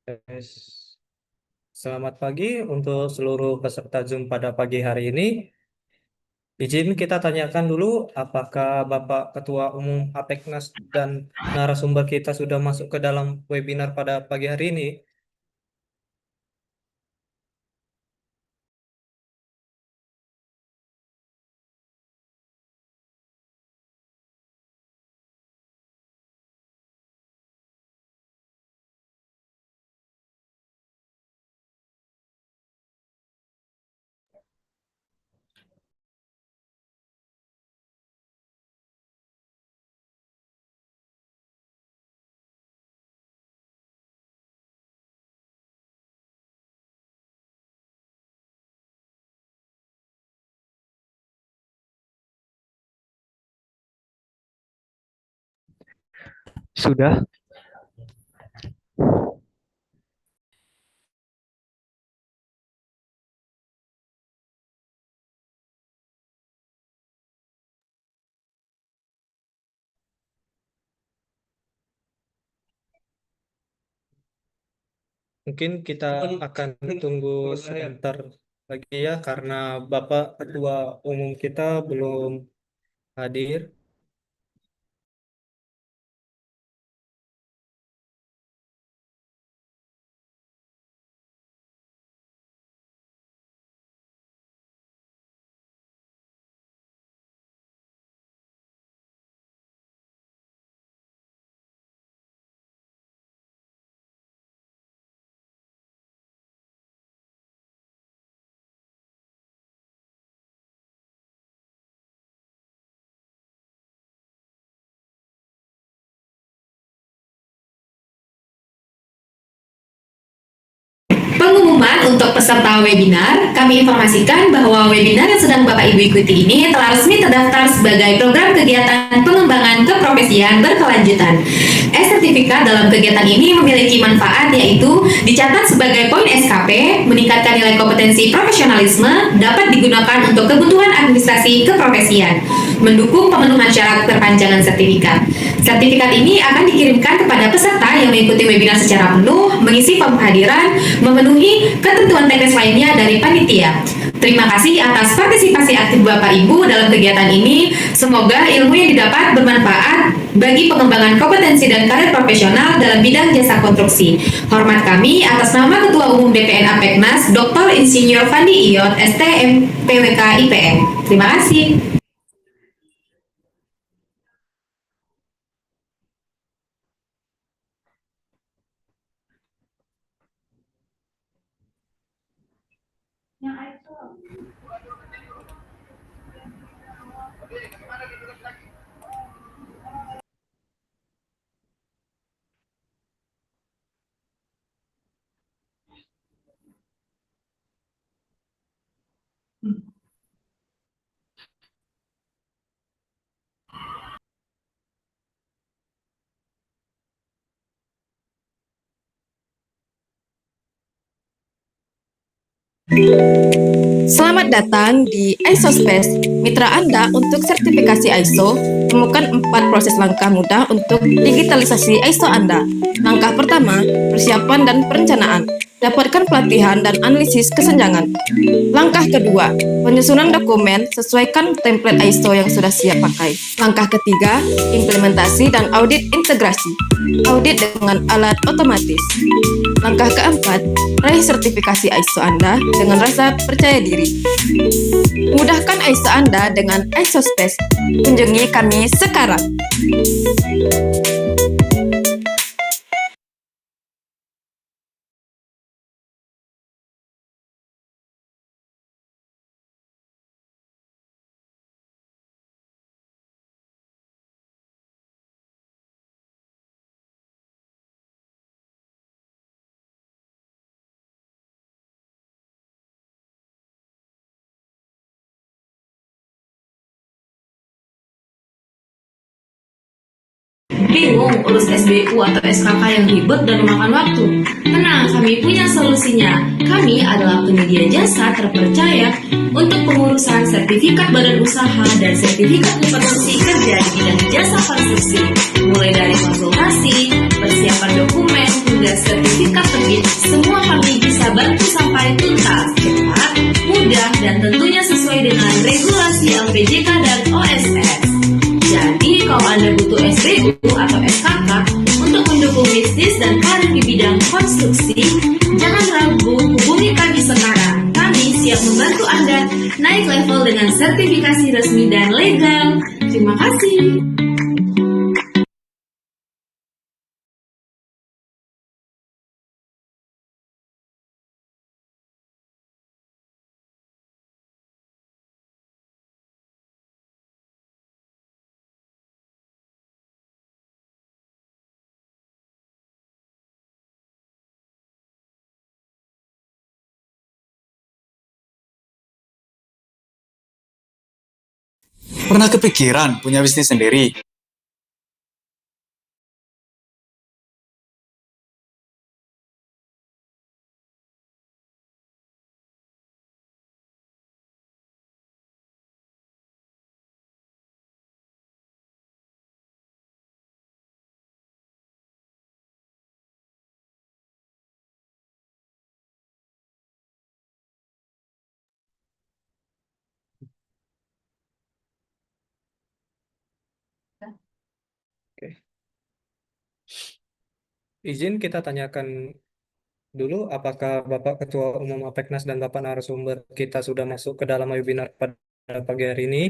Yes. Selamat pagi untuk seluruh peserta Zoom pada pagi hari ini. Izin kita tanyakan dulu, apakah Bapak Ketua Umum Apeknas dan narasumber kita sudah masuk ke dalam webinar pada pagi hari ini? Sudah. Mungkin kita akan tunggu sebentar lagi ya, karena Bapak Ketua Umum kita belum hadir. Pengumuman untuk peserta webinar, kami informasikan bahwa webinar yang sedang Bapak Ibu ikuti ini telah resmi terdaftar sebagai program kegiatan pengembangan keprofesian berkelanjutan. E-sertifikat dalam kegiatan ini memiliki manfaat, yaitu dicatat sebagai poin SKP, meningkatkan nilai kompetensi profesionalisme, dapat digunakan untuk kebutuhan administrasi keprofesian, mendukung pemenuhan syarat perpanjangan sertifikat. Sertifikat ini akan dikirimkan kepada peserta yang mengikuti webinar secara penuh, mengisi form kehadiran, memenuhi ketentuan teknis lainnya dari panitia. Terima kasih atas partisipasi aktif Bapak Ibu dalam kegiatan ini. Semoga ilmu yang didapat bermanfaat bagi pengembangan kompetensi dan karir profesional dalam bidang jasa konstruksi. Hormat kami atas nama Ketua Umum DPN Apeknas, Dr. Insinyur Fandi Iyot, STM, PWK IPM. Terima kasih. Selamat datang di ISO Space, mitra Anda untuk sertifikasi ISO. Temukan 4 proses langkah mudah untuk digitalisasi ISO Anda. Langkah pertama, persiapan dan perencanaan. Dapatkan pelatihan dan analisis kesenjangan. Langkah kedua, penyusunan dokumen, sesuaikan template ISO yang sudah siap pakai. Langkah ketiga, implementasi dan audit integrasi. Audit dengan alat otomatis. Langkah keempat, raih sertifikasi ISO Anda dengan rasa percaya diri. Mudahkan ISO Anda dengan ISO Space. Kunjungi kami sekarang. Bingung urus SBU atau SKK yang ribet dan memakan waktu? Tenang, kami punya solusinya. Kami adalah penyedia jasa terpercaya untuk pengurusan sertifikat badan usaha dan sertifikat kompetensi kerja di bidang jasa konstruksi, mulai dari konsultasi, persiapan dokumen, hingga sertifikat terbit berkarir di bidang konstruksi, jangan ragu hubungi kami sekarang. Kami siap membantu Anda naik level dengan sertifikasi resmi dan legal. Terima kasih. Pernah kepikiran punya bisnis sendiri? Oke. Izin kita tanyakan dulu apakah Bapak Ketua Umum Apeknas dan Bapak narasumber kita sudah masuk ke dalam webinar pada pagi hari ini.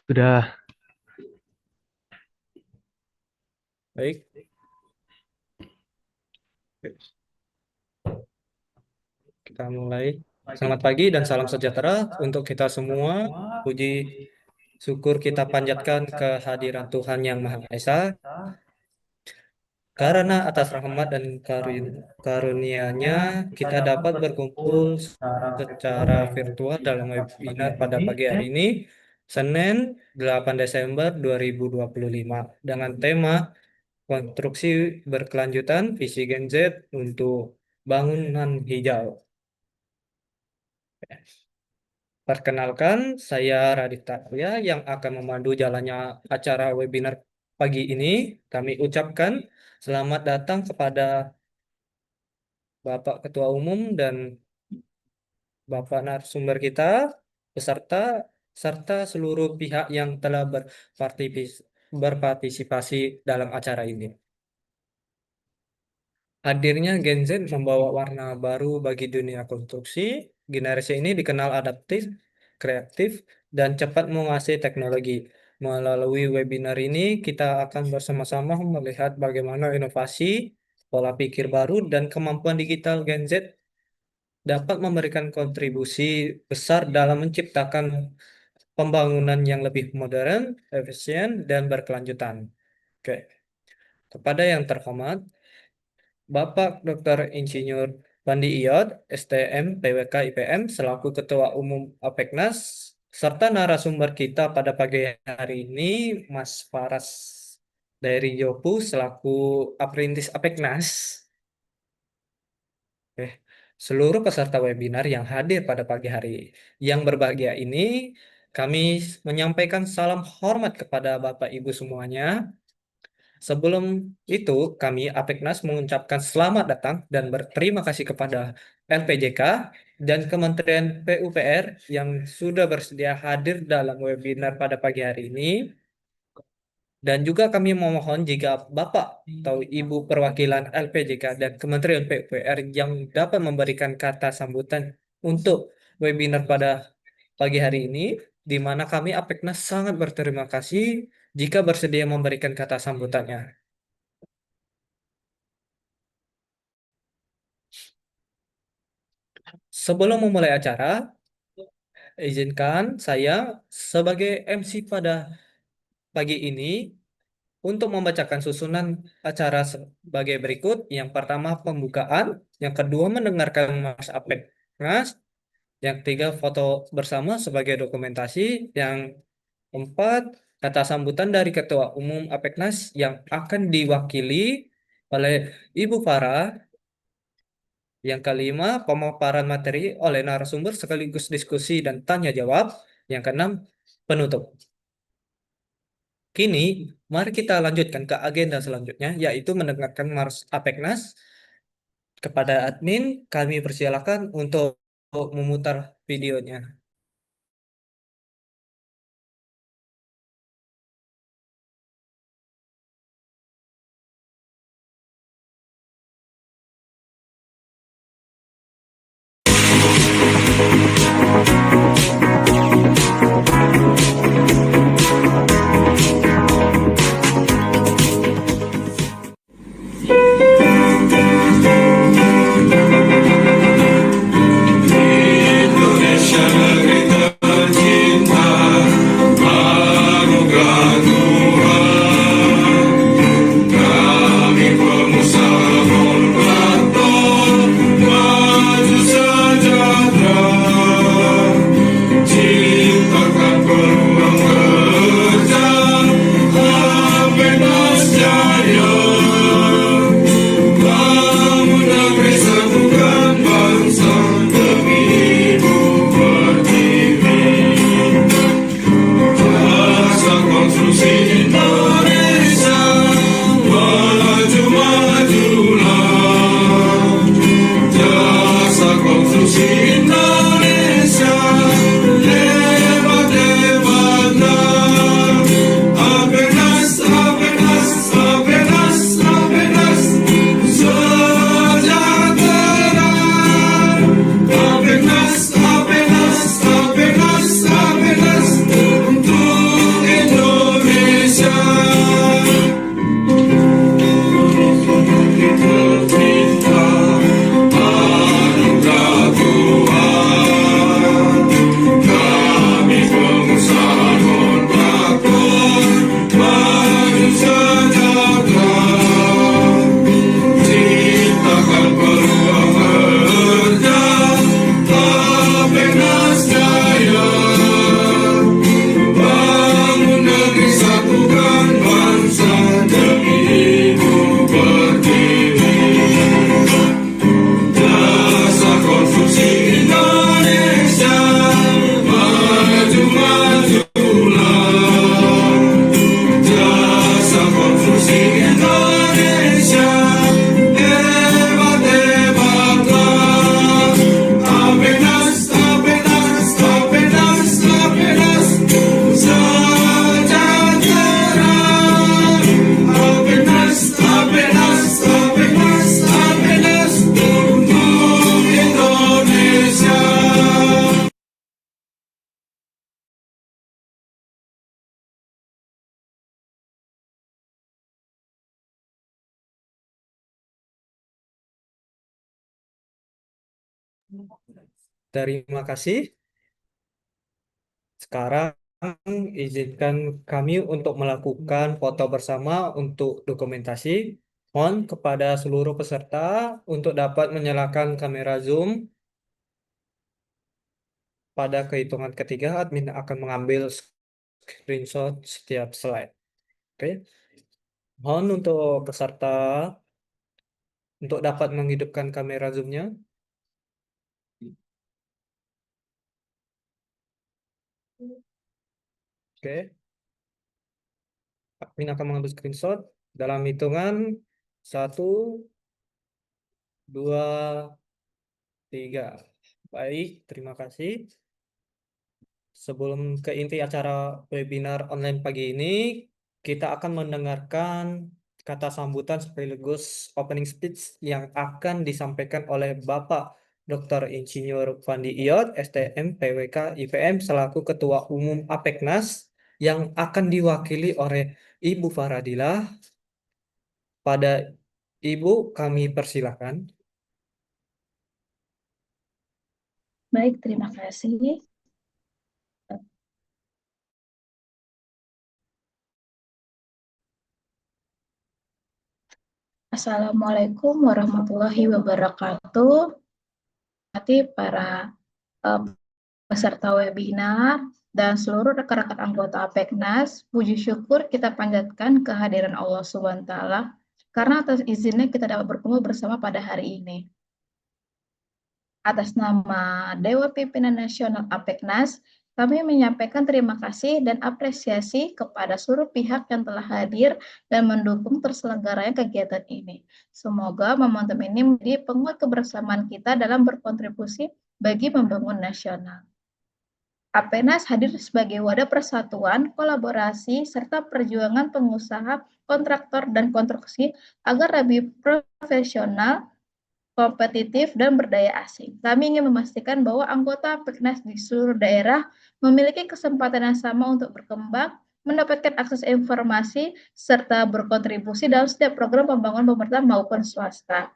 Sudah. Baik. Kita mulai. Selamat pagi dan salam sejahtera untuk kita semua. Puji syukur kita panjatkan kehadiran Tuhan Yang Maha Esa. Karena atas rahmat dan karunia-Nya kita dapat berkumpul secara virtual dalam webinar pada pagi hari ini, Senin 8 Desember 2025, dengan tema konstruksi berkelanjutan visi Gen Z untuk bangunan hijau. Perkenalkan, saya Radit Arya yang akan memandu jalannya acara webinar pagi ini. Kami ucapkan selamat datang kepada Bapak Ketua Umum dan Bapak narasumber kita, peserta, serta seluruh pihak yang telah berpartisipasi dalam acara ini. Hadirnya Gen Z membawa warna baru bagi dunia konstruksi. Generasi ini dikenal adaptif, kreatif, dan cepat menguasai teknologi. Melalui webinar ini, kita akan bersama-sama melihat bagaimana inovasi, pola pikir baru, dan kemampuan digital Gen Z dapat memberikan kontribusi besar dalam menciptakan pembangunan yang lebih modern, efisien, dan berkelanjutan. Oke. Kepada yang terhormat, Bapak Dr. Insinyur Pandi Iyot, STM, PWK, IPM, selaku Ketua Umum Apeknas, serta narasumber kita pada pagi hari ini, Mas Faras dari Jopu, selaku Apprentice Apeknas. Seluruh peserta webinar yang hadir pada pagi hari yang berbahagia ini, kami menyampaikan salam hormat kepada Bapak Ibu semuanya. Sebelum itu, kami Apeknas mengucapkan selamat datang dan berterima kasih kepada LPJK dan Kementerian PUPR yang sudah bersedia hadir dalam webinar pada pagi hari ini. Dan juga kami memohon jika Bapak atau Ibu perwakilan LPJK dan Kementerian PUPR yang dapat memberikan kata sambutan untuk webinar pada pagi hari ini, di mana kami Apeknas sangat berterima kasih jika bersedia memberikan kata sambutannya. Sebelum memulai acara, izinkan saya sebagai MC pada pagi ini untuk membacakan susunan acara sebagai berikut. Yang pertama pembukaan, yang kedua mendengarkan Mas Apek Mas, yang ketiga foto bersama sebagai dokumentasi, yang keempat kata sambutan dari Ketua Umum Apeknas yang akan diwakili oleh Ibu Farah, yang kelima pemaparan materi oleh narasumber sekaligus diskusi dan tanya jawab, yang keenam penutup. Kini, mari kita lanjutkan ke agenda selanjutnya, yaitu mendengarkan Mas Apeknas. Kepada admin, kami persilakan untuk memutar videonya. Indonesia, hebat hebatlah. Apenas, apenas, apenas, apenas sejahtera. Apenas, apenas, apenas, apenas untuk Indonesia. Terima kasih. Sekarang izinkan kami untuk melakukan foto bersama untuk dokumentasi. Mohon kepada seluruh peserta untuk dapat menyalakan kamera Zoom. Pada kehitungan ketiga, admin akan mengambil screenshot setiap slide. Oke. Mohon untuk peserta untuk dapat menghidupkan kamera Zoom-nya. Oke. Admin akan mengambil screenshot dalam hitungan 1, 2, 3. Baik, terima kasih. Sebelum ke inti acara webinar online pagi ini, kita akan mendengarkan kata sambutan sekaligus opening speech yang akan disampaikan oleh Bapak Dr. Insinyur Fandi Iyot, STM, PWK, IPM, selaku Ketua Umum APEKNAS, yang akan diwakili oleh Ibu Faradilah. Pada Ibu, kami persilakan. Baik, terima kasih. Assalamualaikum warahmatullahi wabarakatuh. Terima para peserta webinar dan seluruh rekan-rekan anggota APEKNAS, puji syukur kita panjatkan kehadiran Allah Subhanahu wa taala karena atas izinnya kita dapat berkumpul bersama pada hari ini. Atas nama Dewan Pimpinan Nasional APEKNAS, kami menyampaikan terima kasih dan apresiasi kepada seluruh pihak yang telah hadir dan mendukung terselenggaranya kegiatan ini. Semoga momentum ini menjadi penguat kebersamaan kita dalam berkontribusi bagi membangun nasional. APENAS hadir sebagai wadah persatuan, kolaborasi, serta perjuangan pengusaha, kontraktor, dan konstruksi agar lebih profesional, kompetitif, dan berdaya asing. Kami ingin memastikan bahwa anggota APEKNAS di seluruh daerah memiliki kesempatan yang sama untuk berkembang, mendapatkan akses informasi, serta berkontribusi dalam setiap program pembangunan pemerintah maupun swasta.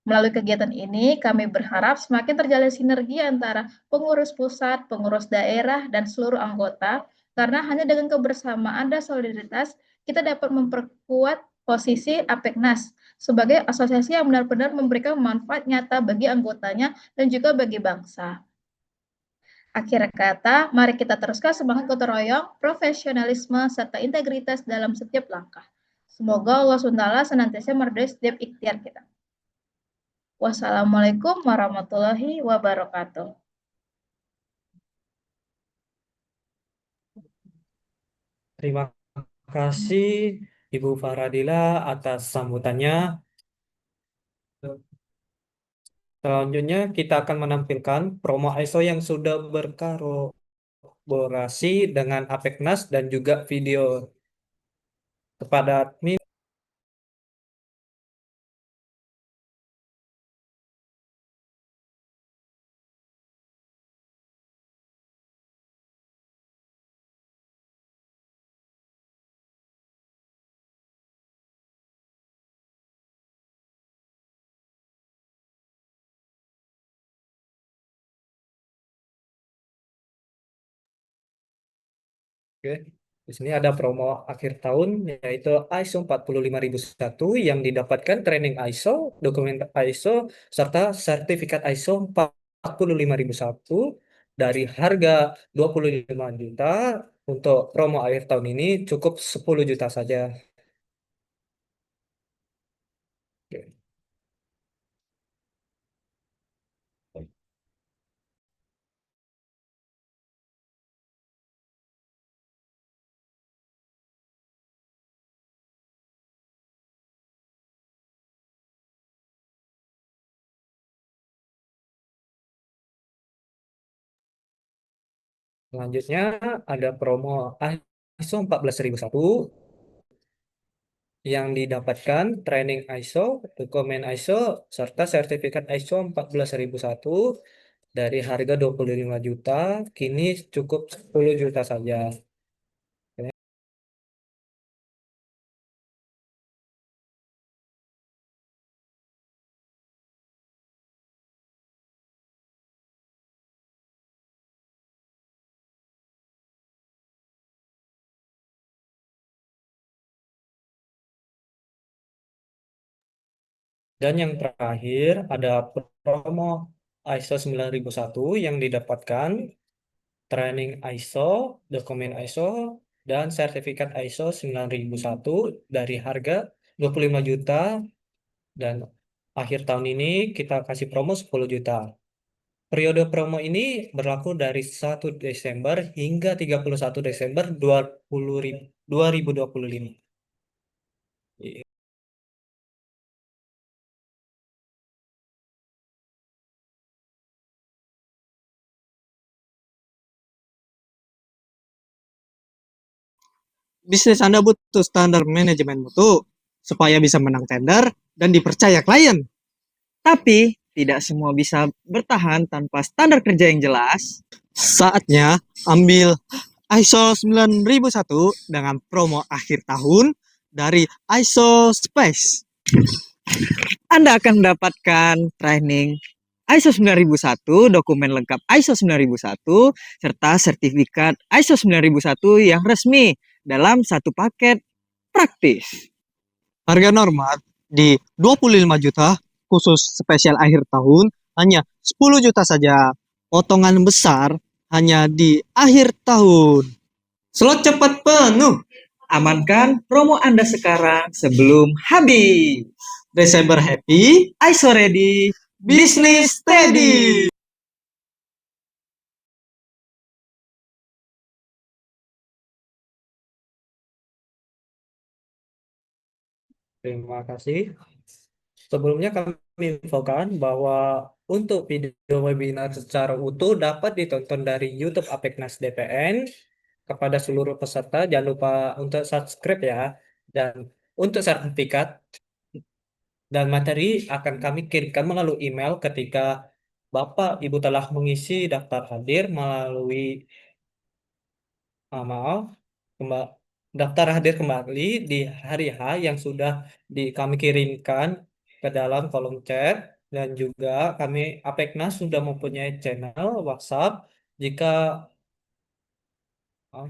Melalui kegiatan ini, kami berharap semakin terjalin sinergi antara pengurus pusat, pengurus daerah, dan seluruh anggota, karena hanya dengan kebersamaan dan solidaritas, kita dapat memperkuat posisi APEKNAS sebagai asosiasi yang benar-benar memberikan manfaat nyata bagi anggotanya dan juga bagi bangsa. Akhir kata, mari kita teruskan semangat gotong royong, profesionalisme, serta integritas dalam setiap langkah. Semoga Allah SWT senantiasa meridhoi setiap ikhtiar kita. Wassalamualaikum warahmatullahi wabarakatuh. Terima kasih Ibu Faradila atas sambutannya. Selanjutnya kita akan menampilkan promo ISO yang sudah berkolaborasi dengan APEKNAS dan juga video kepada admin. Oke. Di sini ada promo akhir tahun yaitu ISO 45001 yang didapatkan training ISO, dokumen ISO, serta sertifikat ISO 45001 dari harga 25 juta. Untuk promo akhir tahun ini cukup 10 juta saja. Oke. Selanjutnya ada promo ISO 14001 yang didapatkan training ISO, dokumen ISO, serta sertifikat ISO 14001 dari harga 25 juta, kini cukup 10 juta saja. Dan yang terakhir ada promo ISO 9001 yang didapatkan training ISO, dokumen ISO, dan sertifikat ISO 9001 dari harga 25 juta dan akhir tahun ini kita kasih promo 10 juta. Periode promo ini berlaku dari 1 Desember hingga 31 Desember 2025. Bisnis Anda butuh standar manajemen mutu supaya bisa menang tender dan dipercaya klien. Tapi tidak semua bisa bertahan tanpa standar kerja yang jelas. Saatnya ambil ISO 9001 dengan promo akhir tahun dari ISO Space. Anda akan mendapatkan training ISO 9001, dokumen lengkap ISO 9001, serta sertifikat ISO 9001 yang resmi dalam satu paket praktis. Harga normal di 25 juta, khusus spesial akhir tahun hanya 10 juta saja. Potongan besar hanya di akhir tahun. Slot cepat penuh. Amankan promo Anda sekarang sebelum habis. Desember happy, ISO ready, bisnis steady. Terima kasih. Sebelumnya kami infokan bahwa untuk video webinar secara utuh dapat ditonton dari YouTube Apeknas DPN. Kepada seluruh peserta, jangan lupa untuk subscribe ya. Dan untuk sertifikat dan materi akan kami kirimkan melalui email ketika Bapak Ibu telah mengisi daftar hadir melalui maaf, kemba- daftar hadir kembali di hari H yang sudah kami kirimkan ke dalam kolom chat, dan juga kami Apeknas sudah mempunyai channel WhatsApp. Jika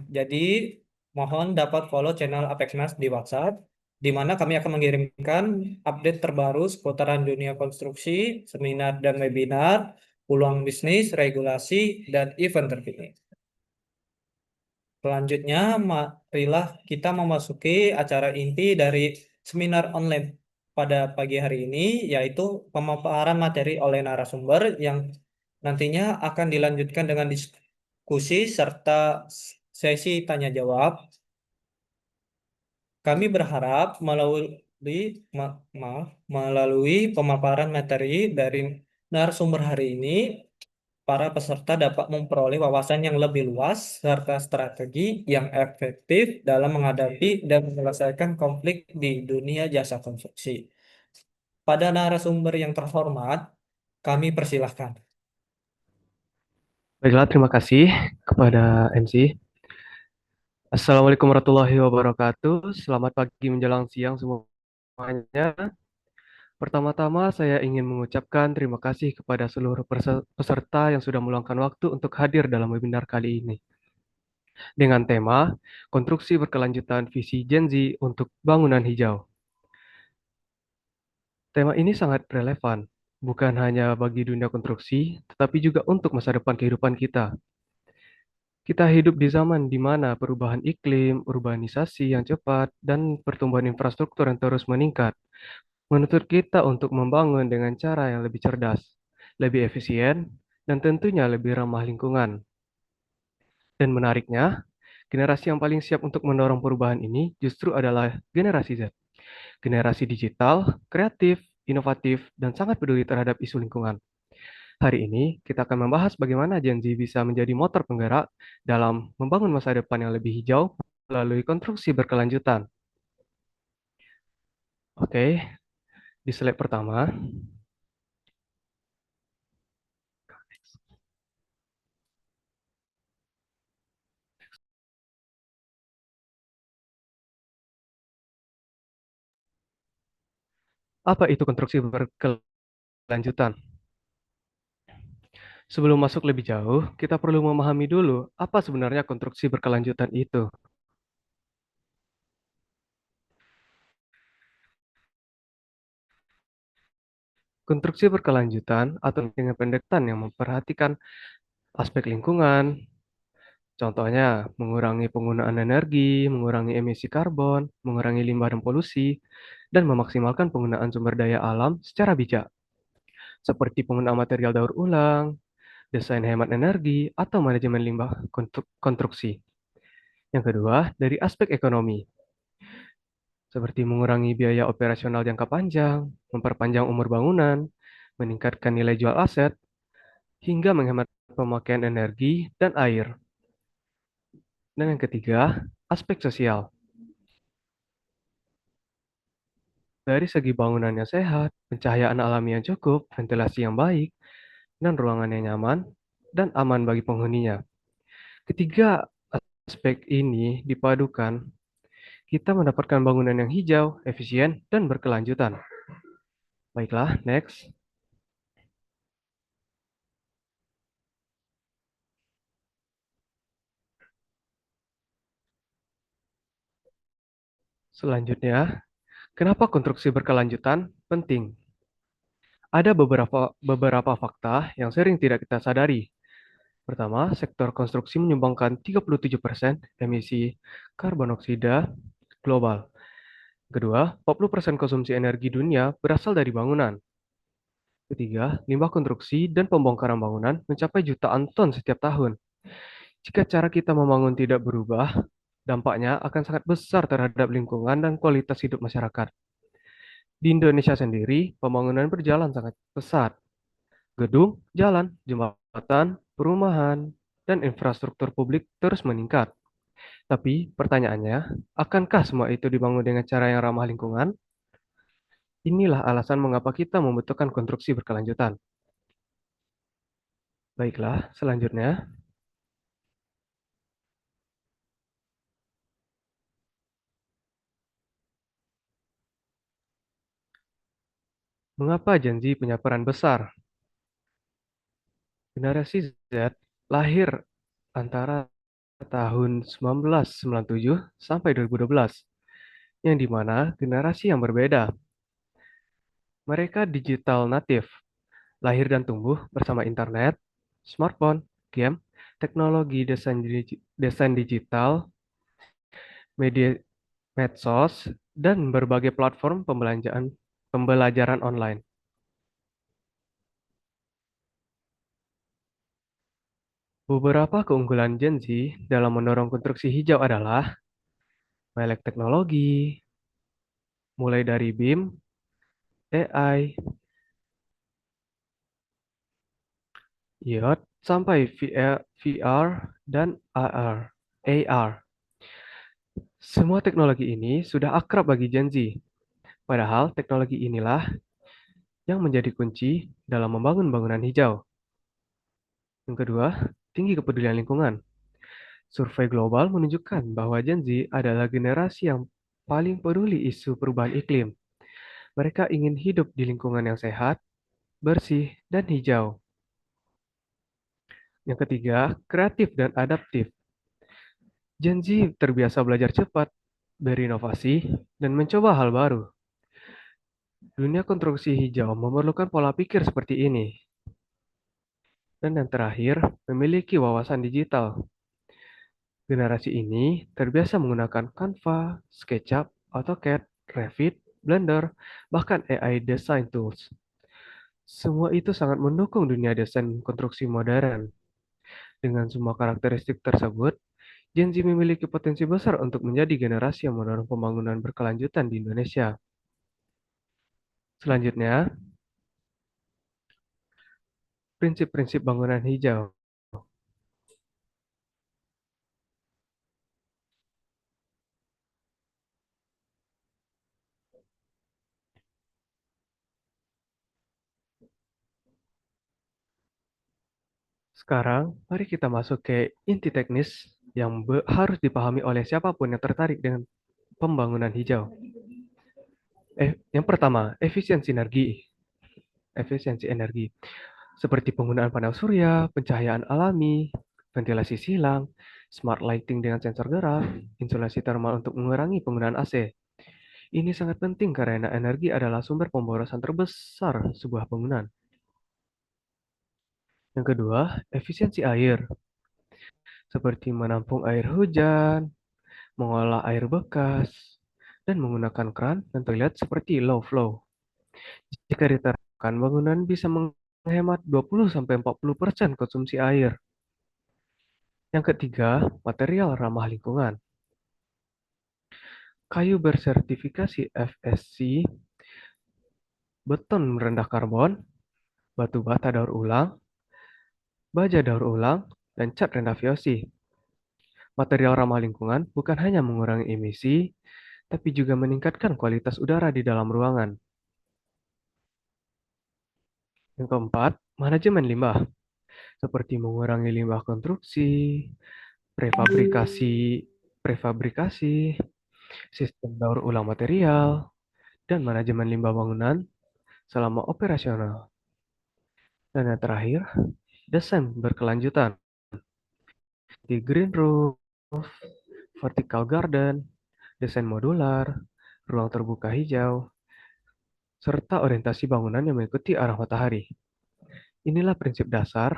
jadi mohon dapat follow channel Apeknas di WhatsApp, di mana kami akan mengirimkan update terbaru seputaran dunia konstruksi, seminar dan webinar, peluang bisnis, regulasi, dan event terkini. Selanjutnya, marilah kita memasuki acara inti dari seminar online pada pagi hari ini, yaitu pemaparan materi oleh narasumber yang nantinya akan dilanjutkan dengan diskusi serta sesi tanya jawab. Kami berharap melalui pemaparan materi dari narasumber hari ini, para peserta dapat memperoleh wawasan yang lebih luas serta strategi yang efektif dalam menghadapi dan menyelesaikan konflik di dunia jasa konstruksi. Pada narasumber yang terhormat, kami persilahkan. Baiklah, terima kasih kepada MC. Assalamualaikum warahmatullahi wabarakatuh. Selamat pagi menjelang siang semuanya. Pertama-tama saya ingin mengucapkan terima kasih kepada seluruh peserta yang sudah meluangkan waktu untuk hadir dalam webinar kali ini. Dengan tema Konstruksi Berkelanjutan Visi Gen Z untuk Bangunan Hijau. Tema ini sangat relevan, bukan hanya bagi dunia konstruksi, tetapi juga untuk masa depan kehidupan kita. Kita hidup di zaman di mana perubahan iklim, urbanisasi yang cepat, dan pertumbuhan infrastruktur yang terus meningkat menuntut kita untuk membangun dengan cara yang lebih cerdas, lebih efisien, dan tentunya lebih ramah lingkungan. Dan menariknya, generasi yang paling siap untuk mendorong perubahan ini justru adalah generasi Z. Generasi digital, kreatif, inovatif, dan sangat peduli terhadap isu lingkungan. Hari ini kita akan membahas bagaimana Gen Z bisa menjadi motor penggerak dalam membangun masa depan yang lebih hijau melalui konstruksi berkelanjutan. Oke, di slide pertama, apa itu konstruksi berkelanjutan? Sebelum masuk lebih jauh, kita perlu memahami dulu apa sebenarnya konstruksi berkelanjutan itu. Konstruksi berkelanjutan atau dengan pendekatan yang memperhatikan aspek lingkungan, contohnya mengurangi penggunaan energi, mengurangi emisi karbon, mengurangi limbah dan polusi, dan memaksimalkan penggunaan sumber daya alam secara bijak, seperti penggunaan material daur ulang, desain hemat energi, atau manajemen limbah konstruksi. Yang kedua, dari aspek ekonomi, seperti mengurangi biaya operasional jangka panjang, memperpanjang umur bangunan, meningkatkan nilai jual aset, hingga menghemat pemakaian energi dan air. Dan yang ketiga, aspek sosial. Dari segi bangunan yang sehat, pencahayaan alami yang cukup, ventilasi yang baik, dan ruangan yang nyaman dan aman bagi penghuninya. Ketiga aspek ini dipadukan, kita mendapatkan bangunan yang hijau, efisien, dan berkelanjutan. Baiklah, next. Selanjutnya, kenapa konstruksi berkelanjutan penting? Ada beberapa fakta yang sering tidak kita sadari. Pertama, sektor konstruksi menyumbangkan 37% emisi karbon oksida global. Kedua, 40% konsumsi energi dunia berasal dari bangunan. Ketiga, limbah konstruksi dan pembongkaran bangunan mencapai jutaan ton setiap tahun. Jika cara kita membangun tidak berubah, dampaknya akan sangat besar terhadap lingkungan dan kualitas hidup masyarakat. Di Indonesia sendiri, pembangunan berjalan sangat pesat. Gedung, jalan, jembatan, perumahan, dan infrastruktur publik terus meningkat. Tapi pertanyaannya, akankah semua itu dibangun dengan cara yang ramah lingkungan? Inilah alasan mengapa kita membutuhkan konstruksi berkelanjutan. Baiklah, selanjutnya. Mengapa Gen Z punya peran besar? Generasi Z lahir antara tahun 1997 sampai 2012, yang dimana generasi yang berbeda. Mereka digital natif, lahir dan tumbuh bersama internet, smartphone, game, teknologi desain digital, media medsos, dan berbagai platform pembelajaran online. Beberapa keunggulan Gen Z dalam mendorong konstruksi hijau adalah melek teknologi, mulai dari BIM, AI, IoT, sampai VR dan AR. Semua teknologi ini sudah akrab bagi Gen Z, padahal teknologi inilah yang menjadi kunci dalam membangun bangunan hijau. Yang kedua, tinggi kepedulian lingkungan. Survei global menunjukkan bahwa Gen Z adalah generasi yang paling peduli isu perubahan iklim. Mereka ingin hidup di lingkungan yang sehat, bersih, dan hijau. Yang ketiga, kreatif dan adaptif. Gen Z terbiasa belajar cepat, berinovasi, dan mencoba hal baru. Dunia konstruksi hijau memerlukan pola pikir seperti ini. Dan yang terakhir, memiliki wawasan digital. Generasi ini terbiasa menggunakan Canva, SketchUp, AutoCAD, Revit, Blender, bahkan AI design tools. Semua itu sangat mendukung dunia desain konstruksi modern. Dengan semua karakteristik tersebut, Gen Z memiliki potensi besar untuk menjadi generasi yang mendorong pembangunan berkelanjutan di Indonesia. Selanjutnya, prinsip-prinsip bangunan hijau. Sekarang, mari kita masuk ke inti teknis yang harus dipahami oleh siapapun yang tertarik dengan pembangunan hijau. Yang pertama, efisiensi energi. Efisiensi energi, seperti penggunaan panel surya, pencahayaan alami, ventilasi silang, smart lighting dengan sensor gerak, insulasi termal untuk mengurangi penggunaan AC. Ini sangat penting karena energi adalah sumber pemborosan terbesar sebuah bangunan. Yang kedua, efisiensi air, seperti menampung air hujan, mengolah air bekas, dan menggunakan keran dan toilet seperti low flow. Jika diterapkan, bangunan bisa menghemat 20-40% konsumsi air. Yang ketiga, material ramah lingkungan. Kayu bersertifikasi FSC, beton rendah karbon, batu bata daur ulang, baja daur ulang, dan cat rendah VOC. Material ramah lingkungan bukan hanya mengurangi emisi, tapi juga meningkatkan kualitas udara di dalam ruangan. Yang keempat, manajemen limbah, seperti mengurangi limbah konstruksi, prefabrikasi, prefabrikasi, sistem daur ulang material, dan manajemen limbah bangunan selama operasional. Dan yang terakhir, desain berkelanjutan, di green roof, vertical garden, desain modular, ruang terbuka hijau, serta orientasi bangunan yang mengikuti arah matahari. Inilah prinsip dasar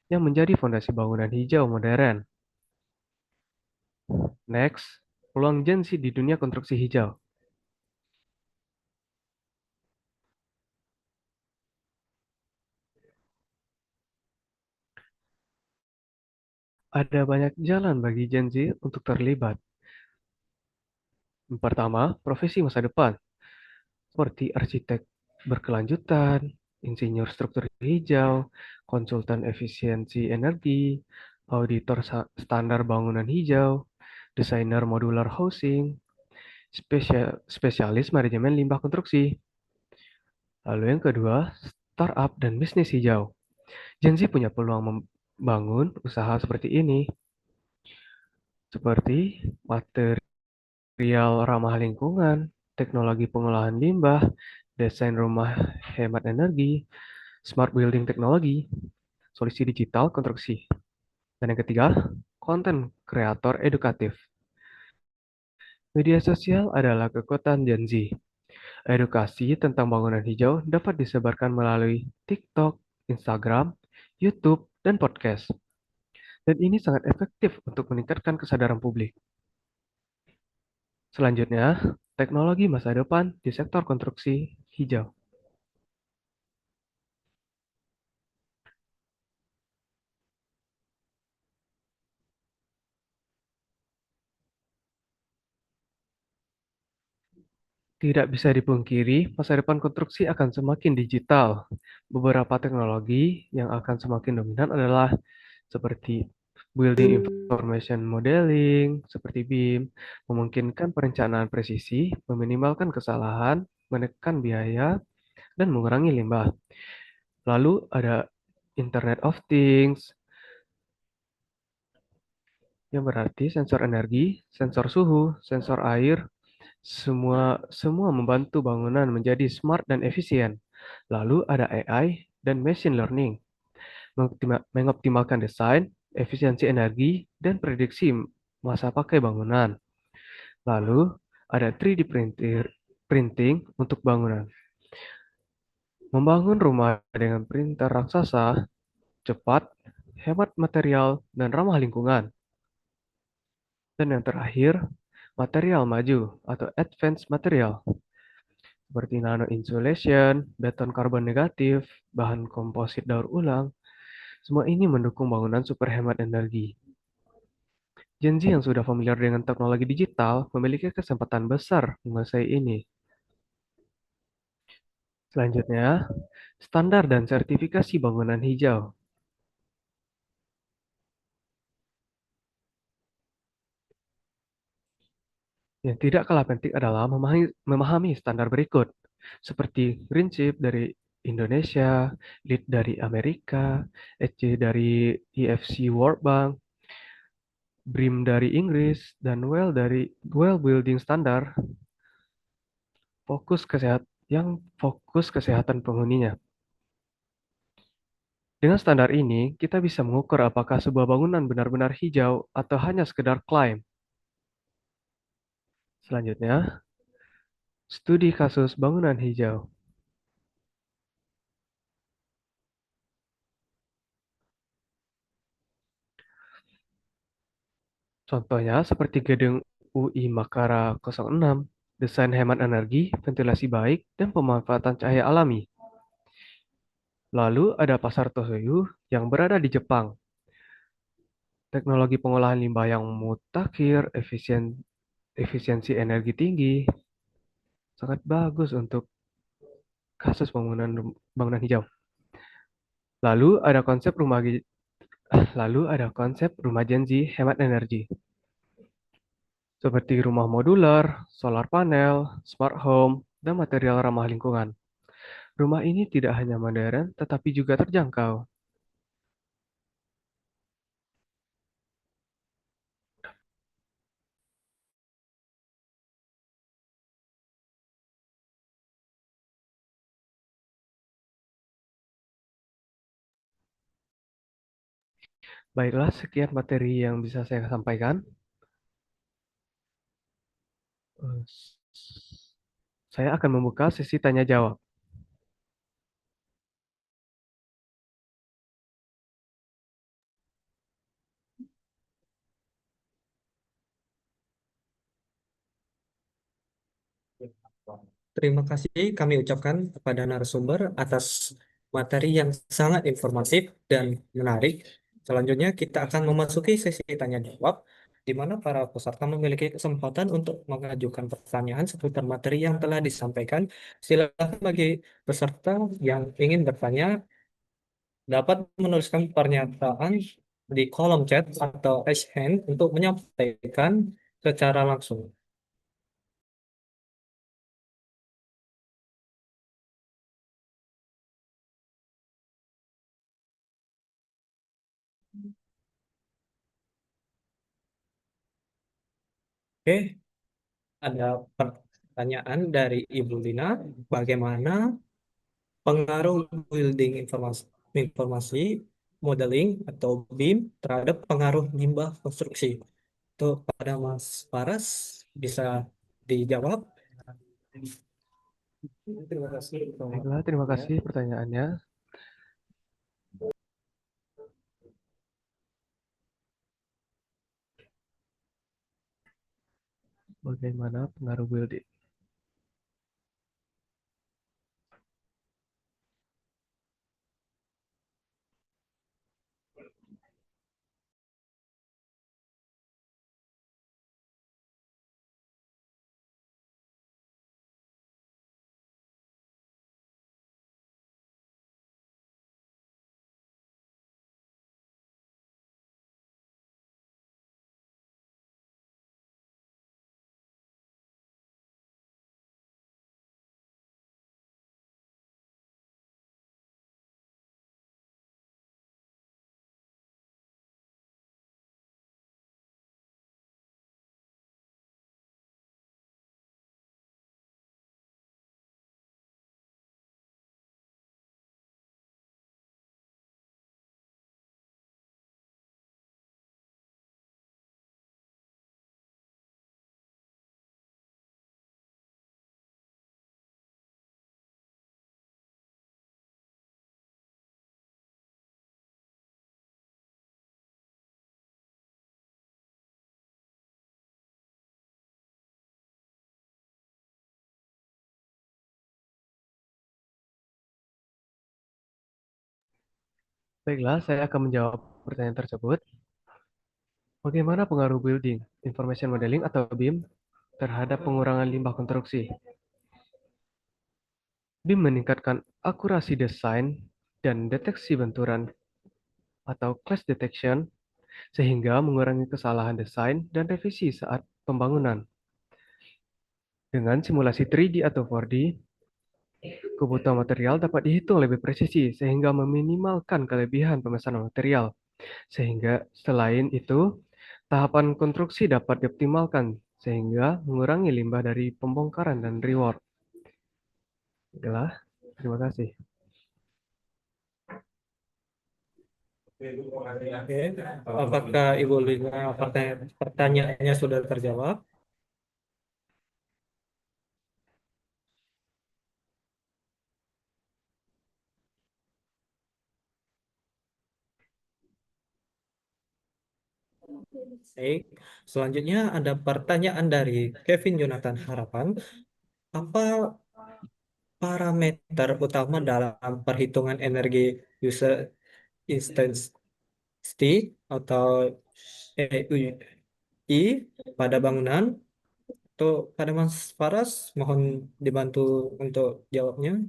yang menjadi fondasi bangunan hijau modern. Next, peluang Gen Z di dunia konstruksi hijau. Ada banyak jalan bagi Gen Z untuk terlibat. Yang pertama, profesi masa depan, seperti arsitek berkelanjutan, insinyur struktur hijau, konsultan efisiensi energi, auditor standar bangunan hijau, desainer modular housing, spesialis manajemen limbah konstruksi. Lalu yang kedua, startup dan bisnis hijau. Gen Z punya peluang membangun usaha seperti ini, seperti material ramah lingkungan, teknologi pengolahan limbah, desain rumah hemat energi, smart building teknologi, solusi digital konstruksi. Dan yang ketiga, konten kreator edukatif. Media sosial adalah kekuatan Gen Z. Edukasi tentang bangunan hijau dapat disebarkan melalui TikTok, Instagram, YouTube, dan podcast. Dan ini sangat efektif untuk meningkatkan kesadaran publik. Selanjutnya, teknologi masa depan di sektor konstruksi hijau. Tidak bisa dipungkiri, masa depan konstruksi akan semakin digital. Beberapa teknologi yang akan semakin dominan adalah seperti Building Information Modeling, seperti BIM, memungkinkan perencanaan presisi, meminimalkan kesalahan, menekan biaya, dan mengurangi limbah. Lalu ada Internet of Things, yang berarti sensor energi, sensor suhu, sensor air, semua membantu bangunan menjadi smart dan efisien. Lalu ada AI dan machine learning, mengoptimalkan desain, efisiensi energi, dan prediksi masa pakai bangunan. Lalu ada 3D printing untuk bangunan. Membangun rumah dengan printer raksasa, cepat, hemat material, dan ramah lingkungan. Dan yang terakhir, material maju atau advanced material, seperti nano insulation, beton karbon negatif, bahan komposit daur ulang. Semua ini mendukung bangunan super hemat energi. Gen Z yang sudah familiar dengan teknologi digital memiliki kesempatan besar menguasai ini. Selanjutnya, standar dan sertifikasi bangunan hijau. Yang tidak kalah penting adalah memahami standar berikut, seperti Green dari Indonesia, LEED dari Amerika, EC dari EFC World Bank, BREEAM dari Inggris, dan WELL Building Standard yang fokus kesehatan penghuninya. Dengan standar ini, kita bisa mengukur apakah sebuah bangunan benar-benar hijau atau hanya sekedar klaim. Selanjutnya, studi kasus bangunan hijau. Contohnya seperti gedung UI Makara 06, desain hemat energi, ventilasi baik, dan pemanfaatan cahaya alami. Lalu ada Pasar Tosoyu yang berada di Jepang. Teknologi pengolahan limbah yang mutakhir, efisiensi energi tinggi, sangat bagus untuk kasus bangunan hijau. Lalu ada konsep rumah Gen Z hemat energi, seperti rumah modular, solar panel, smart home, dan material ramah lingkungan. Rumah ini tidak hanya modern, tetapi juga terjangkau. Baiklah, sekian materi yang bisa saya sampaikan. Eh, Saya akan membuka sesi tanya jawab. Terima kasih kami ucapkan kepada narasumber atas materi yang sangat informatif dan menarik. Selanjutnya kita akan memasuki sesi tanya jawab, di mana para peserta memiliki kesempatan untuk mengajukan pertanyaan seputar materi yang telah disampaikan. Silakan bagi peserta yang ingin bertanya dapat menuliskan pernyataan di kolom chat atau raise hand untuk menyampaikan secara langsung. Oke, ada pertanyaan dari Ibu Lina. Bagaimana pengaruh building informasi modeling atau BIM terhadap pengaruh limbah konstruksi? Itu pada Mas Paras bisa dijawab. Terima kasih. Baiklah, terima kasih pertanyaannya. Bagaimana pengaruh building? Baiklah, saya akan menjawab pertanyaan tersebut. Bagaimana pengaruh building, information modeling atau BIM terhadap pengurangan limbah konstruksi? BIM meningkatkan akurasi desain dan deteksi benturan atau clash detection sehingga mengurangi kesalahan desain dan revisi saat pembangunan. Dengan simulasi 3D atau 4D, kebutuhan material dapat dihitung lebih presisi sehingga meminimalkan kelebihan pemesanan material. Sehingga selain itu, tahapan konstruksi dapat dioptimalkan sehingga mengurangi limbah dari pembongkaran dan reward. Baiklah, terima kasih. Oke, apakah Ibu Lina pertanyaannya sudah terjawab? Baik, selanjutnya ada pertanyaan dari Kevin Jonathan Harapan. Apa parameter utama dalam perhitungan energi user intensity atau EUI pada bangunan? Untuk pada Mas Faras, mohon dibantu untuk jawabnya.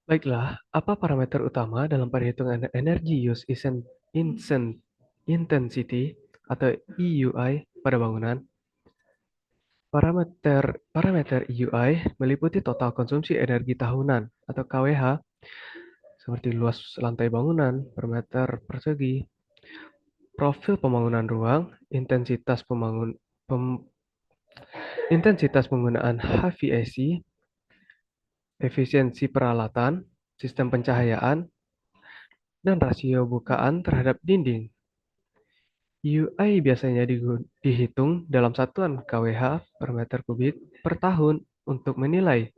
Baiklah, apa parameter utama dalam perhitungan energi use intensity atau EUI pada bangunan? Parameter EUI meliputi total konsumsi energi tahunan atau KWH seperti luas lantai bangunan per meter persegi, profil pembangunan ruang, intensitas penggunaan HVAC, efisiensi peralatan, sistem pencahayaan, dan rasio bukaan terhadap dinding. UI biasanya dihitung dalam satuan kWh per meter kubik per tahun untuk menilai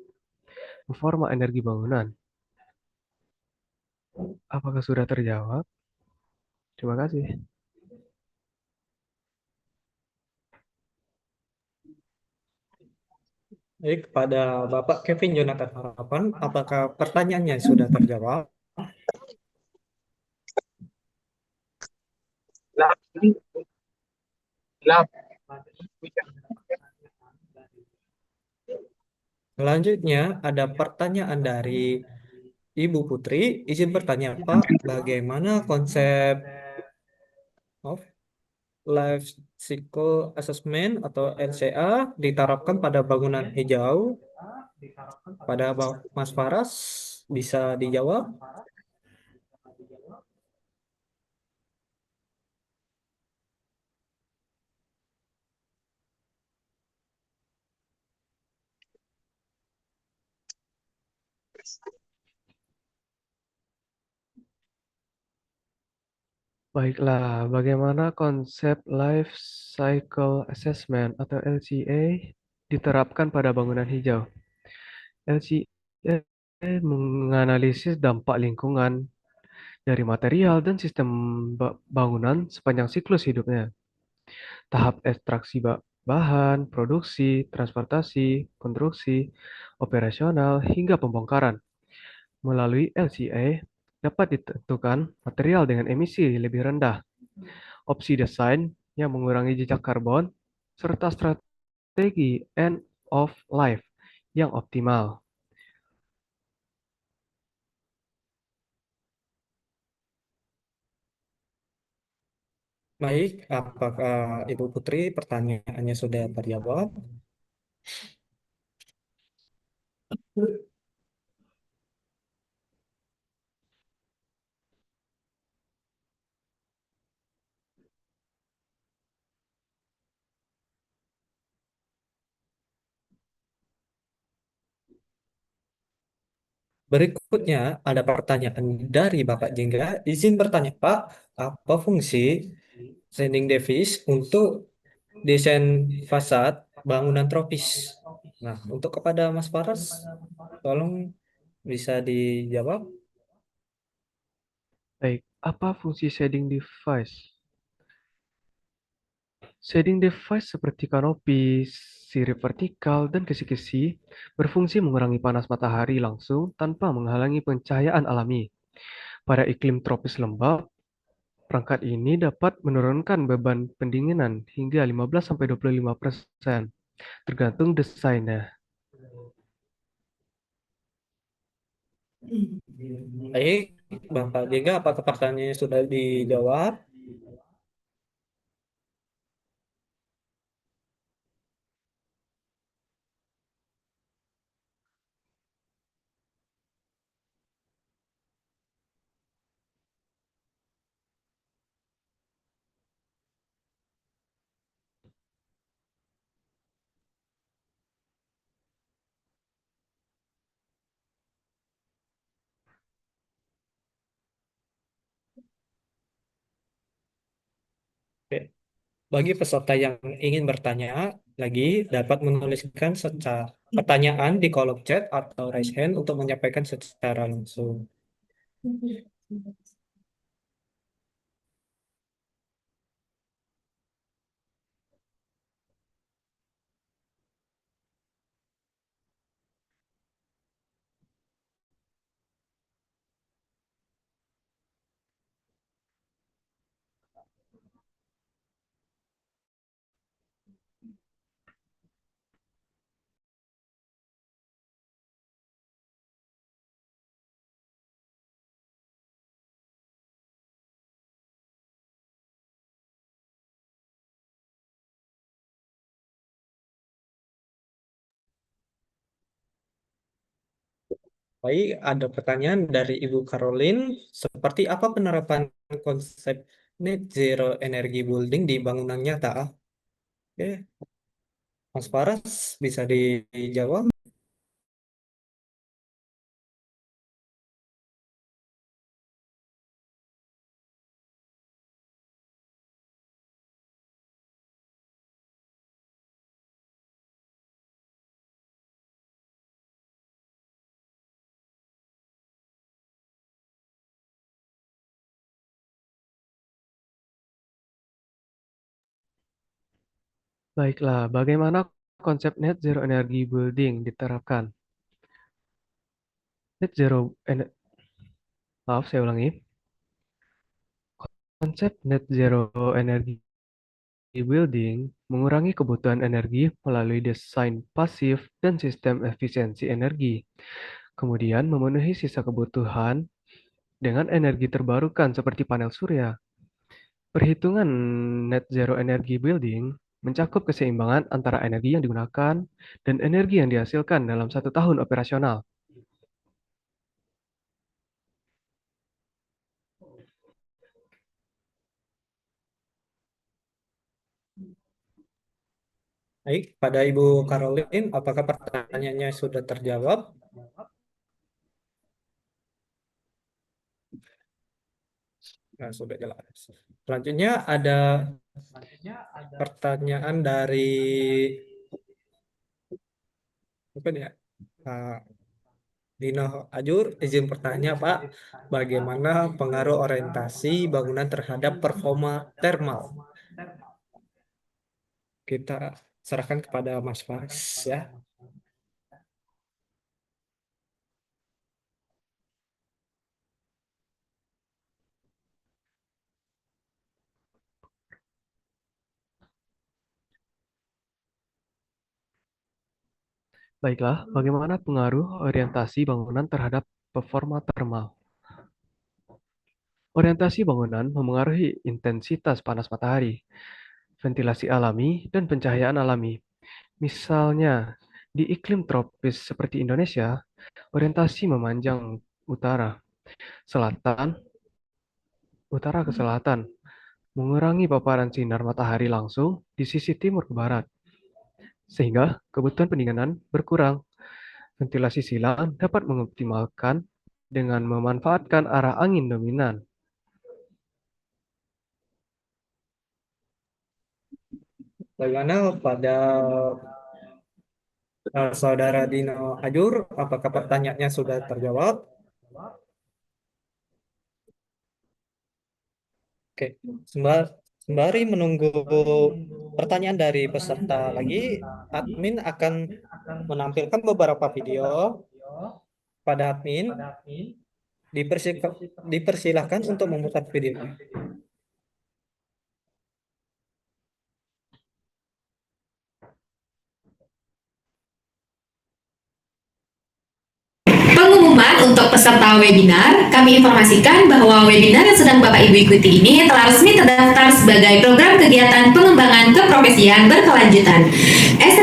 performa energi bangunan. Apakah sudah terjawab? Terima kasih. Baik, kepada Bapak Kevin Jonathan Harapan, apakah pertanyaannya sudah terjawab? Selanjutnya ada pertanyaan dari Ibu Putri. Izin bertanya, Pak, bagaimana konsep of Life Cycle Assessment atau LCA diterapkan pada bangunan hijau? Pada Mas Faras, bisa dijawab? Baiklah, bagaimana konsep Life Cycle Assessment atau LCA diterapkan pada bangunan hijau? LCA menganalisis dampak lingkungan dari material dan sistem bangunan sepanjang siklus hidupnya. Tahap ekstraksi bahan, produksi, transportasi, konstruksi, operasional, hingga pembongkaran. Melalui LCA, dapat ditentukan material dengan emisi lebih rendah, opsi desain yang mengurangi jejak karbon, serta strategi end of life yang optimal. Baik, apakah Ibu Putri pertanyaannya sudah terjawab? Berikutnya ada pertanyaan dari Bapak Jingga. Izin bertanya, Pak, apa fungsi sliding device untuk desain fasad bangunan tropis? Nah, untuk kepada Mas Faras, tolong bisa dijawab. Baik, apa fungsi shading device? Shading device seperti kanopi, sirip vertikal, dan kisi-kisi berfungsi mengurangi panas matahari langsung tanpa menghalangi pencahayaan alami. Pada iklim tropis lembab, Perangkat ini dapat menurunkan beban pendinginan hingga 15-25%, tergantung desainnya. Baik, Bapak Giga, apakah pertanyaannya sudah dijawab? Oke. Bagi peserta yang ingin bertanya lagi, dapat menuliskan secara pertanyaan di kolom chat atau raise hand untuk menyampaikan secara langsung. Baik, ada pertanyaan dari Ibu Caroline. Seperti apa penerapan konsep net zero energy building di bangunan nyata? Oke, Mas Paras bisa dijawab. Baiklah, bagaimana konsep net zero energy building diterapkan? Net zero, maaf saya ulangi. Konsep net zero energy building mengurangi kebutuhan energi melalui desain pasif dan sistem efisiensi energi. Kemudian memenuhi sisa kebutuhan dengan energi terbarukan seperti panel surya. Perhitungan net zero energy building mencakup keseimbangan antara energi yang digunakan dan energi yang dihasilkan dalam 1 tahun operasional. Baik, pada Ibu Caroline, apakah pertanyaannya sudah terjawab? Nah, sudah jelas. Selanjutnya ada pertanyaan dari apa nih ya? Pak Dino Ajur, izin bertanya Pak, bagaimana pengaruh orientasi bangunan terhadap performa thermal? Kita serahkan kepada Mas Faris ya. Baiklah, bagaimana pengaruh orientasi bangunan terhadap performa thermal? Orientasi bangunan memengaruhi intensitas panas matahari, ventilasi alami, dan pencahayaan alami. Misalnya, di iklim tropis seperti Indonesia, orientasi memanjang utara, selatan, utara ke selatan, mengurangi paparan sinar matahari langsung di sisi timur ke barat, sehingga kebutuhan pendinginan berkurang. Ventilasi silang dapat mengoptimalkan dengan memanfaatkan arah angin dominan. Bagaimana pada Saudara Dino Ajur, apakah pertanyaannya sudah terjawab? Oke, sembari menunggu pertanyaan dari peserta lagi, admin akan menampilkan beberapa video pada admin. Dipersilahkan untuk memutar videonya. untuk peserta webinar, kami informasikan bahwa webinar yang sedang Bapak Ibu ikuti ini telah resmi terdaftar sebagai program kegiatan pengembangan keprofesian berkelanjutan.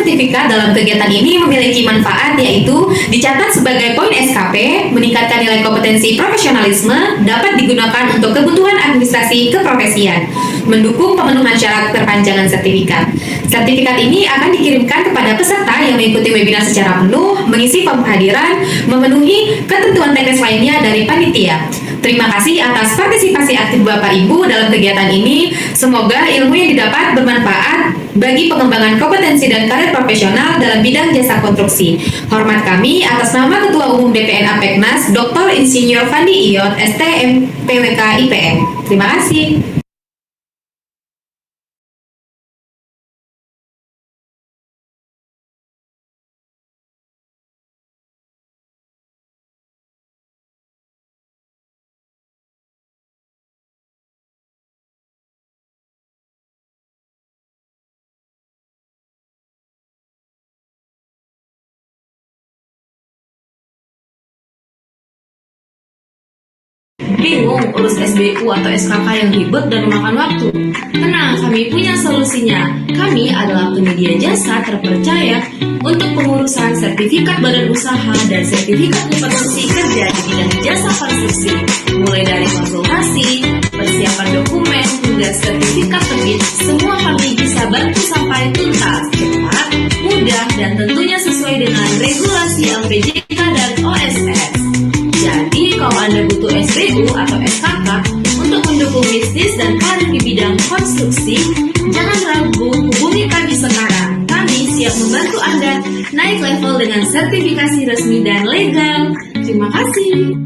Sertifikat dalam kegiatan ini memiliki manfaat yaitu dicatat sebagai poin SKP, meningkatkan nilai kompetensi profesionalisme, dapat digunakan untuk kebutuhan administrasi keprofesian, mendukung pemenuhan syarat perpanjangan sertifikat. Sertifikat ini akan dikirimkan kepada peserta yang mengikuti webinar secara penuh, mengisi form kehadiran, memenuhi ketentuan teknis lainnya dari panitia. Terima kasih atas partisipasi aktif Bapak Ibu dalam kegiatan ini. Semoga ilmu yang didapat bermanfaat bagi pengembangan kompetensi dan karir profesional dalam bidang jasa konstruksi. Hormat kami atas nama Ketua Umum DPN Apeknas, Dr. Insinyur Fandi Iyot, STM PWK IPM. Terima kasih. Bingung urus SBU atau SKK yang ribet dan memakan waktu? Tenang, kami punya solusinya. Kami adalah penyedia jasa terpercaya untuk pengurusan sertifikat badan usaha dan sertifikat kompetensi kerja di bidang jasa konstruksi. Mulai dari konsultasi, persiapan dokumen, hingga sertifikat terbit, semua kami bisa bantu sampai tuntas, cepat, mudah, dan tentunya sesuai dengan regulasi LPJK dan OSS. Jadi, kalau Anda butuh SBU atau SKK untuk mendukung bisnis dan karir di bidang konstruksi, jangan ragu, hubungi kami sekarang. Kami siap membantu Anda naik level dengan sertifikasi resmi dan legal. Terima kasih.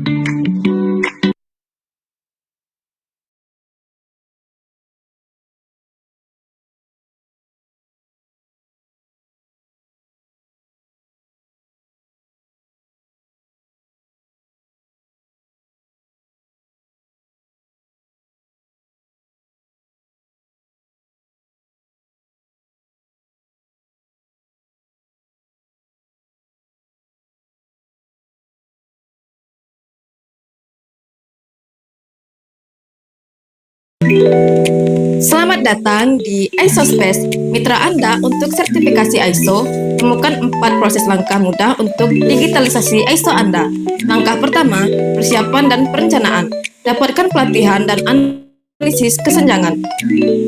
Selamat datang di ISO Space, mitra Anda untuk sertifikasi ISO. Temukan 4 proses langkah mudah untuk digitalisasi ISO Anda. Langkah pertama, persiapan dan perencanaan. Dapatkan pelatihan dan analisis kesenjangan.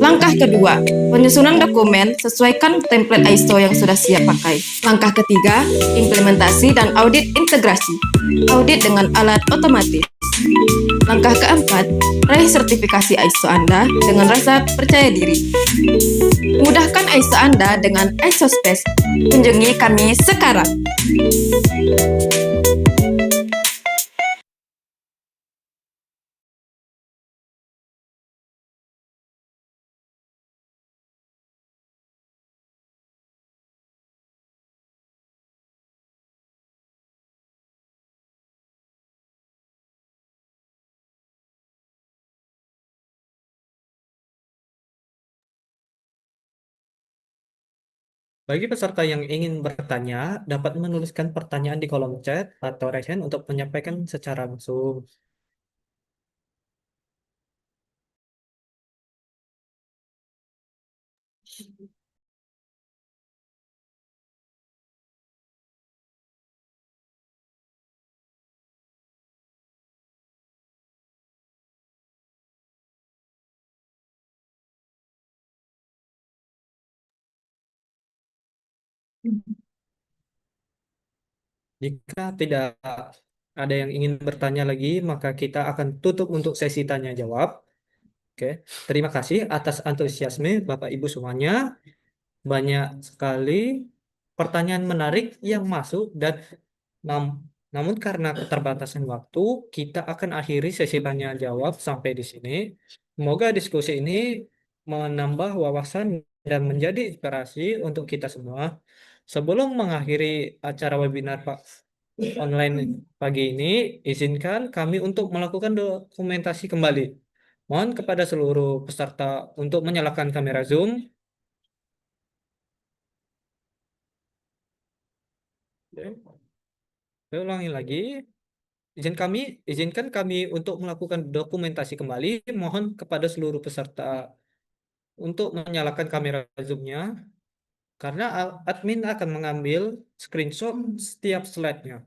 Langkah kedua, penyusunan dokumen, sesuaikan template ISO yang sudah siap pakai. Langkah ketiga, implementasi dan audit integrasi. Audit dengan alat otomatis. Langkah keempat, raih sertifikasi ISO Anda dengan rasa percaya diri. Mudahkan ISO Anda dengan ISO Space. Kunjungi kami sekarang. Bagi peserta yang ingin bertanya, dapat menuliskan pertanyaan di kolom chat atau raise hand untuk menyampaikan secara langsung. Jika tidak ada yang ingin bertanya lagi, maka kita akan tutup untuk sesi tanya jawab. Oke, terima kasih atas antusiasme Bapak Ibu semuanya. Banyak sekali pertanyaan menarik yang masuk dan nam- namun karena keterbatasan waktu, kita akan akhiri sesi tanya jawab sampai di sini. Semoga diskusi ini menambah wawasan dan menjadi inspirasi untuk kita semua. Sebelum mengakhiri acara webinar Pak online pagi ini, izinkan kami untuk melakukan dokumentasi kembali. Mohon kepada seluruh peserta untuk menyalakan kamera Zoom. Oke. Saya ulangi lagi. Izinkan kami untuk melakukan dokumentasi kembali. Mohon kepada seluruh peserta untuk menyalakan kamera Zoom-nya, karena admin akan mengambil screenshot setiap slide-nya.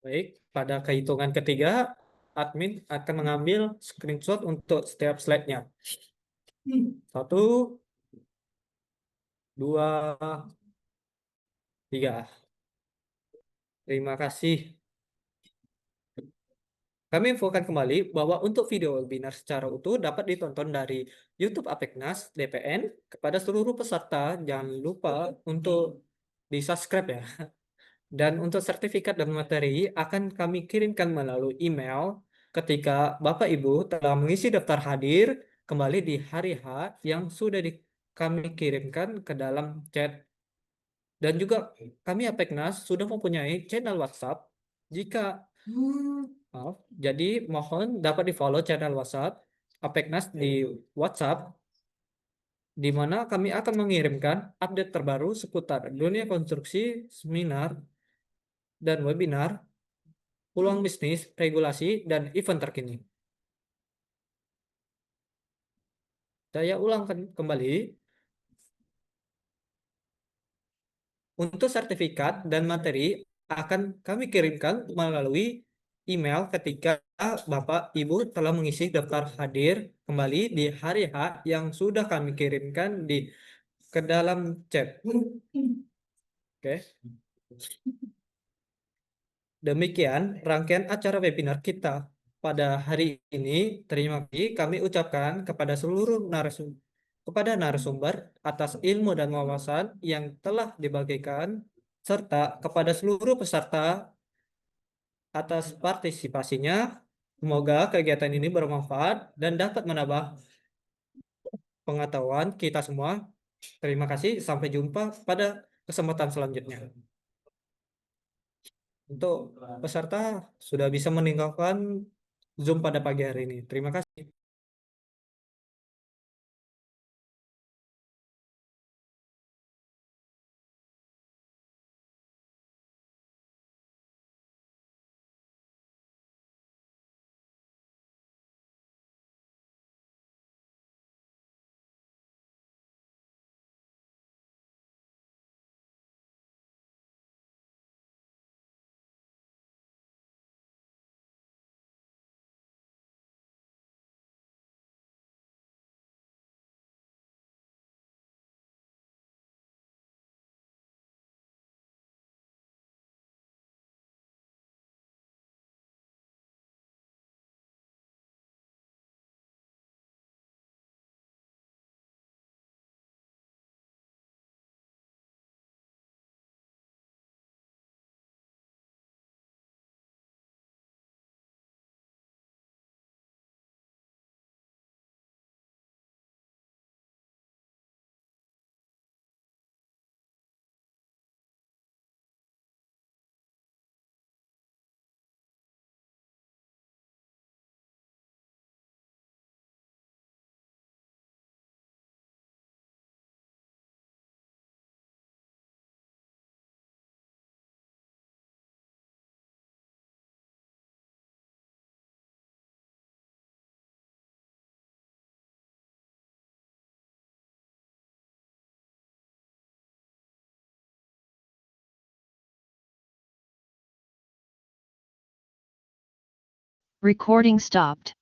Baik, pada kehitungan ketiga, admin akan mengambil screenshot untuk setiap slide-nya. 1, 2, 3. Terima kasih. Kami infokan kembali bahwa untuk video webinar secara utuh dapat ditonton dari YouTube Apeknas DPN. Kepada seluruh peserta, jangan lupa untuk di-subscribe ya. Dan untuk sertifikat dan materi akan kami kirimkan melalui email ketika Bapak Ibu telah mengisi daftar hadir kembali di hari H yang sudah kami kirimkan ke dalam chat. Dan juga kami Apeknas sudah mempunyai channel WhatsApp. Jika maaf, jadi mohon dapat di-follow channel WhatsApp Apeknas di WhatsApp, di mana kami akan mengirimkan update terbaru seputar dunia konstruksi, seminar, dan webinar, peluang bisnis, regulasi, dan event terkini. Saya ulangkan kembali, untuk sertifikat dan materi akan kami kirimkan melalui email ketika Bapak Ibu telah mengisi daftar hadir kembali di hari H yang sudah kami kirimkan ke dalam chat. Oke. Demikian rangkaian acara webinar kita pada hari ini. Terima kasih kami ucapkan kepada seluruh narasumber atas ilmu dan wawasan yang telah dibagikan, serta kepada seluruh peserta atas partisipasinya. Semoga kegiatan ini bermanfaat dan dapat menambah pengetahuan kita semua. Terima kasih, sampai jumpa pada kesempatan selanjutnya. Untuk peserta sudah bisa meninggalkan Zoom pada pagi hari ini. Terima kasih. Recording stopped.